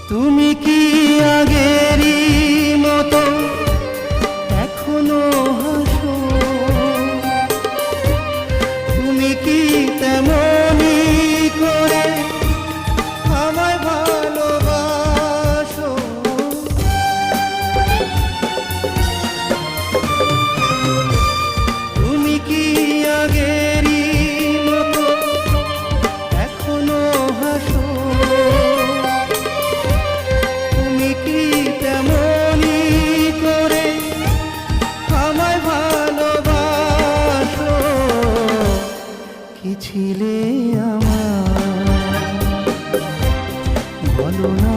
তুমি কি আগেরই মতো এখনো হাসো? তুমি কি তেমনি করে আমায় ভালোবাসো? তুমি কি আগেরই মতো এখনো হাসো? তুমি কি তেমনি করে আমায় ভালোবাসো? কি ছিলে আমার বলো না।